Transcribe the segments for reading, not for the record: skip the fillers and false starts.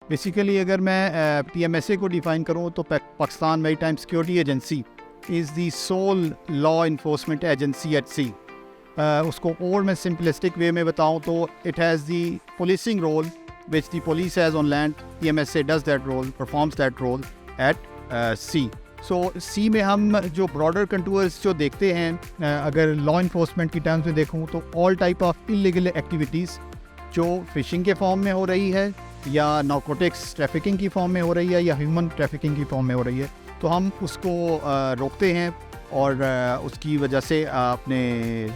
Basically अगर मैं PMSA को डिफ़ाइन करूँ तो Pakistan maritime security agency is the sole law enforcement agency at sea. उसको और मैं सिंपलिस्टिक वे में बताऊँ तो it has the policing role which the police has on land. PMSA does that role, performs that role at sea. So sea में हम जो broader contours जो देखते हैं, अगर लॉ इन्फोर्समेंट की टर्म्स में देखूँ तो all type of illegal activities जो फ़िशिंग के फॉर्म में हो रही है या नारकोटिक्स ट्रैफिकिंग की फॉर्म में हो रही है या ह्यूमन ट्रैफिकिंग की फॉर्म में हो रही है, तो हम उसको रोकते हैं और उसकी वजह से अपने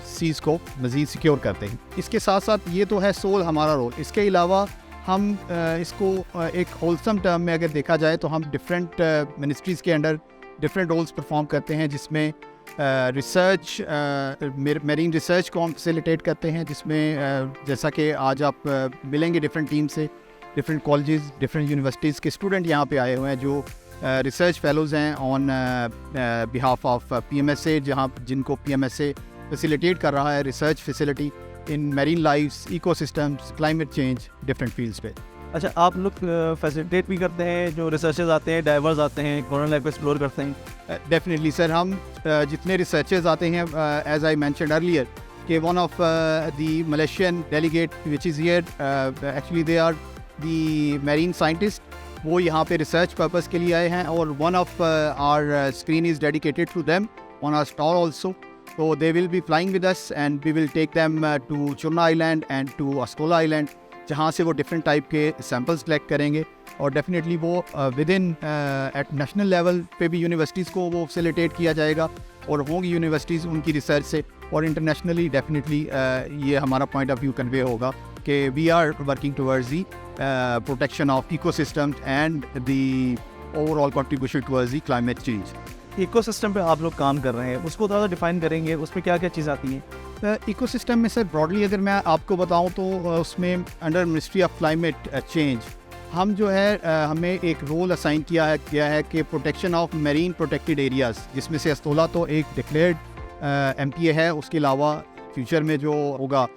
सीज़ को मज़ीद सिक्योर करते हैं। इसके साथ साथ ये तो है सोल हमारा रोल। इसके अलावा हम इसको एक होलसम टर्म में अगर देखा जाए तो हम डिफरेंट मिनिस्ट्रीज़ के अंडर डिफरेंट रोल्स परफॉर्म करते हैं, जिसमें रिसर्च मेरीन रिसर्च को हम फैसिलिटेट करते हैं, जिसमें जैसा कि आज आप मिलेंगे डिफरेंट टीम से, डिफरेंट कॉलेजेस, डिफरेंट यूनिवर्सिटीज़ के स्टूडेंट यहाँ पे आए हुए हैं जो रिसर्च फेलोज़ हैं ऑन बिहाफ ऑफ PMSA, जिनको PMSA फैसिलिटेट कर रहा है research facility in marine lifes, ecosystems, climate change, different fields पे। अच्छा, आप लोग फैसिलिटेट भी करते हैं, जो रिसर्चर्स आते हैं, डाइवर्स आते हैं, कोरोना लाइफ को एक्सप्लोर करते हैं? डेफिनेटली सर, हम जितने रिसर्चर्स आते हैं, एज आई मैंशनड अर्लियर कि one of the Malaysian delegate which is here, actually they are the marine scientist, वो यहाँ पे रिसर्च पर्पस के लिए आए हैं और one of our screen is dedicated to them on our stall also. So they will be flying with us and we will take them to Churna Island and to Askola Island, जहाँ से वो different type के samples collect करेंगे और definitely वो within at national level पे भी universities को वो फैसिलिटेट किया जाएगा और होंगी यूनिवर्सिटीज़ उनकी रिसर्च से, और इंटरनेशनली डेफिनेटली ये हमारा पॉइंट ऑफ व्यू कन्वे होगा कि we are working towards the protection of ecosystem and the overall contribution towards the climate change. Ecosystem पे आप लोग काम कर रहे हैं, उसको थोड़ा सा डिफाइन करेंगे, उसमें क्या क्या चीज़ आती हैं? इकोसिस्टम में सर ब्रॉडली अगर मैं आपको बताऊं तो उसमें under ministry of climate change हम जो है हमें एक रोल असाइन किया है कि protection of marine protected areas, जिसमें से अस्तोला तो एक डिक्लेयर्ड MPA है। उसके अलावा फ्यूचर में जो होगा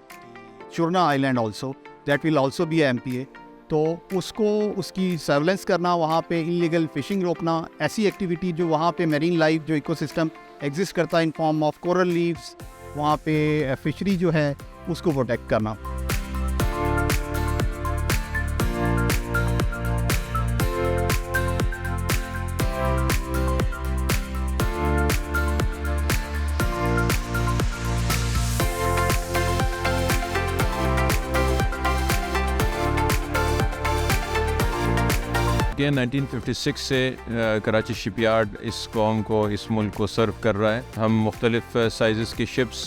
Churna island also, that will also be MPA। तो उसको उसकी सर्वेलेंस करना, वहाँ पे इलीगल फ़िशिंग रोकना, ऐसी एक्टिविटी जो वहाँ पे मैरीन लाइफ जो इकोसिस्टम एग्जिस्ट करता है in form of coral leaves, वहाँ पे फिशरी जो है उसको प्रोटेक्ट करना। ये 1956 से कराची शिपयार्ड इस कौम को, इस मुल्क को सर्व कर रहा है। हम मुख्तलिफ़ साइज़ की शिप्स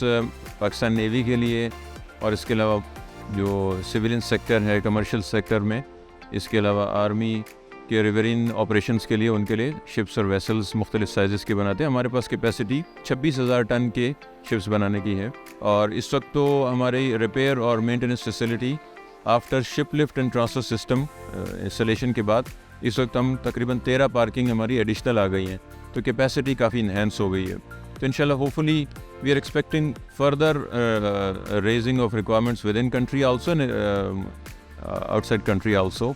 पाकिस्तान नेवी के लिए और इसके अलावा जो सिविलियन सेक्टर है, कमर्शियल सेक्टर में, इसके अलावा आर्मी के रिवरिन ऑपरेशंस के लिए उनके लिए शिप्स और वेसल्स मुख्तलिफ़ साइज़ की बनाते हैं। हमारे पास कैपेसिटी 26,000 टन के शिप्स बनाने की है और इस वक्त तो हमारी रिपेयर और maintenance facility after ship lift and transfer system installation के बाद इस वक्त हम तकरीबन 13 पार्किंग हमारी एडिशनल आ गई हैं, तो कैपेसिटी काफ़ी इन्हेंस हो गई है। तो इंशाल्लाह hopefully we are expecting further raising of requirements within country also, outside country also.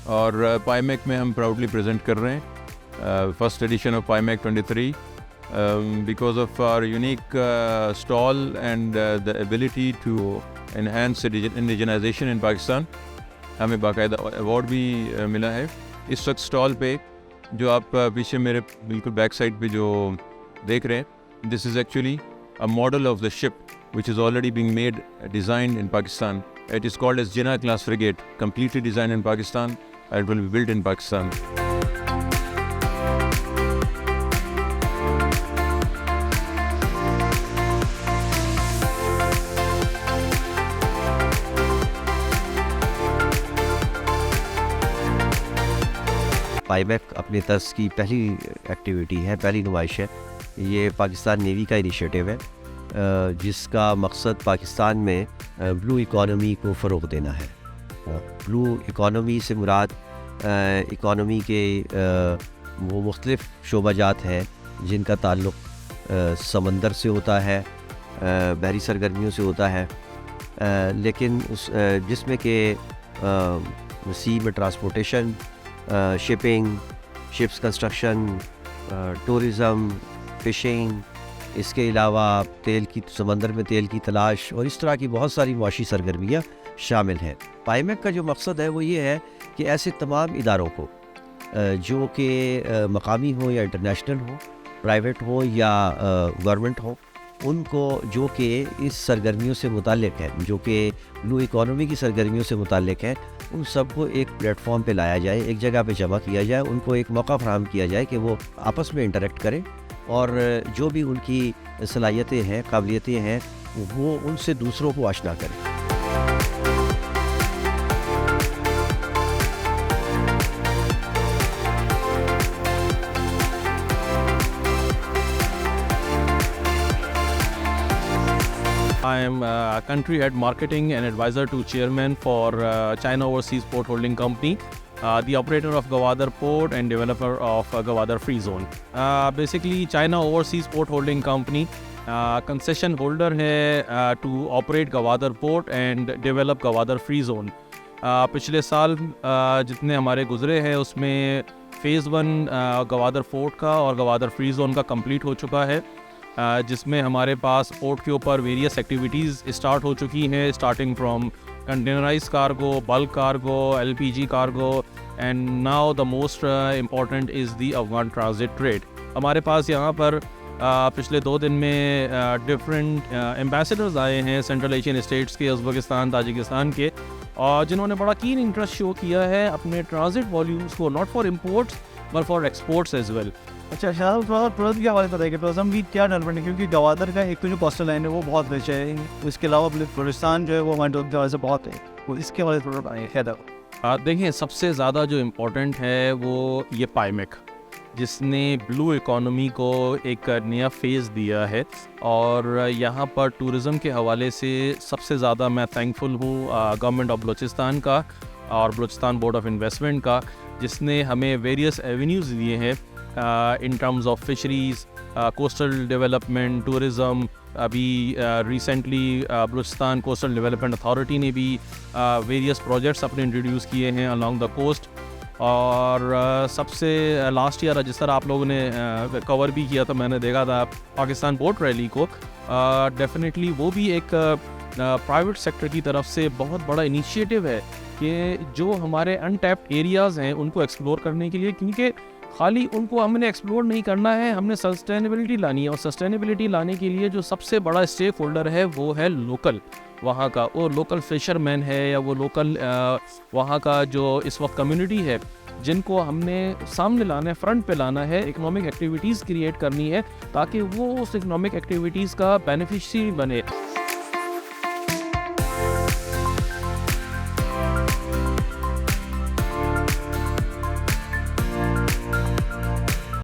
और पाईमेक में हम प्राउडली प्रेजेंट कर रहे हैं first edition of PIMEC 23 because of our unique stall and the ability to enhance indigenization in Pakistan. हमें बाकायदा award भी मिला है। इस वक्त स्टॉल पे जो आप पीछे मेरे बिल्कुल बैक साइड पे जो देख रहे हैं, this is actually a model of the ship which is already being made designed in Pakistan. It is called as Jinnah class frigate, completely designed in Pakistan and will be built in Pakistan. पाईमेक अपने तर्ज की पहली activity है, पहली नुमाइश है। ये Pakistan navy का इनिशिएटिव है जिसका मकसद पाकिस्तान में ब्लू इकॉनमी को फ़रोग़ देना है। ब्लू इकॉनमी से मुराद इकॉनमी के वो मुख्तलिफ़ शोबाजात हैं जिनका ताल्लुक़ समंदर से होता है, बहरी सरगर्मियों से होता है, लेकिन उस जिसमें कि सी में transportation, shipping, ships construction, tourism, phishing, इसके अलावा तेल की समंदर में तेल की तलाश और इस तरह की बहुत सारी मुआशी सरगर्मियाँ शामिल हैं। पाईमेक का जो मकसद है वो ये है कि ऐसे तमाम इदारों को जो कि मकामी हो या इंटरनेशनल हो, प्राइवेट हो या गवर्नमेंट हो, उनको जो कि इस सरगर्मियों से मुताल्लिक़ है, जो कि ब्लू इकॉनमी की सरगर्मियों से मुताल्लिक़ है, उन सबको एक प्लेटफॉर्म पे लाया जाए, एक जगह पे जमा किया जाए, उनको एक मौका फराहम किया जाए कि वो आपस में इंटरेक्ट करें और जो भी उनकी सलाहियतें हैं, काबिलियतें हैं, वो उनसे दूसरों को आशना करें। I am country head marketing and advisor to chairman for China Overseas Port Holding Company, the operator of Gwadar Port and developer of Gwadar Free Zone. Basically, China Overseas Port Holding Company concession holder है to operate Gwadar Port and develop Gwadar Free Zone. पिछले साल जितने हमारे गुजरे हैं उसमें phase 1 Gwadar fort का और गवादर फ्री जोन का कंप्लीट हो चुका है, जिसमें हमारे पास पोर्ट के ऊपर वेरियस एक्टिविटीज़ स्टार्ट हो चुकी हैं, starting from containerise cargo, bulk cargo, LPG cargo and now the most important is the Afghan transit trade. हमारे पास यहाँ पर पिछले 2 दिन में डिफरेंट एम्बेसडर्स आए हैं सेंट्रल एशियन स्टेट्स के, उज़्बेकिस्तान, ताजिकिस्तान के, और जिन्होंने बड़ा कीन इंटरेस्ट शो किया है अपने ट्रांजिट वॉल्यूम्स को, not for imports but for exports as well. अच्छा शायद थोड़ा टूरिज्म के हवाले से बताइए कि टूरिज्म की क्या डेवलपमेंट है, क्योंकि गवादर का एक तो जो कोस्टल लाइन है वो बहुत रिच है, इसके अलावा बलूचिस्तान जो है वो हमारे टूरिज्म के हवाले से बहुत है, वो इसके हवाले से थोड़ा बताइए। क्या देखिए, सबसे ज़्यादा जो इम्पोर्टेंट है वो ये पाईमेक, जिसने ब्लू इकॉनमी को एक नया फेज़ दिया है, और यहाँ पर टूरिज़म के हवाले से सबसे ज़्यादा मैं थैंकफुल हूँ गवर्नमेंट ऑफ बलूचिस्तान का और बलूचिस्तान बोर्ड ऑफ इन्वेस्टमेंट का, जिसने हमें वेरियस एवेन्यूज़ दिए हैं in terms of fisheries, coastal development, tourism. अभी recently Balochistan coastal development authority ने भी वेरियस प्रोजेक्ट्स अपने इंट्रोड्यूस किए हैं अलॉन्ग द कोस्ट, और सबसे लास्ट ईयर जिस तरह आप लोगों ने कवर भी किया था, मैंने देखा था पाकिस्तान बोट रैली को, डेफिनेटली वो भी एक प्राइवेट सेक्टर की तरफ से बहुत बड़ा इनिशिएटिव है कि जो हमारे अनटैप्ड एरियाज़ हैं उनको एक्सप्लोर करने के लिए, क्योंकि खाली उनको हमने एक्सप्लोर नहीं करना है, हमने सस्टेनेबिलिटी लानी है, और सस्टेनेबिलिटी लाने के लिए जो सबसे बड़ा स्टेक होल्डर है वो है लोकल, वहाँ का वो लोकल फिशरमैन है या वो लोकल वहाँ का जो इस वक्त कम्युनिटी है, जिनको हमने सामने लाना है, फ्रंट पे लाना है, इकोनॉमिक एक्टिविटीज़ क्रिएट करनी है ताकि वो उस इकोनॉमिक एक्टिविटीज़ का बेनिफिशियरी बने।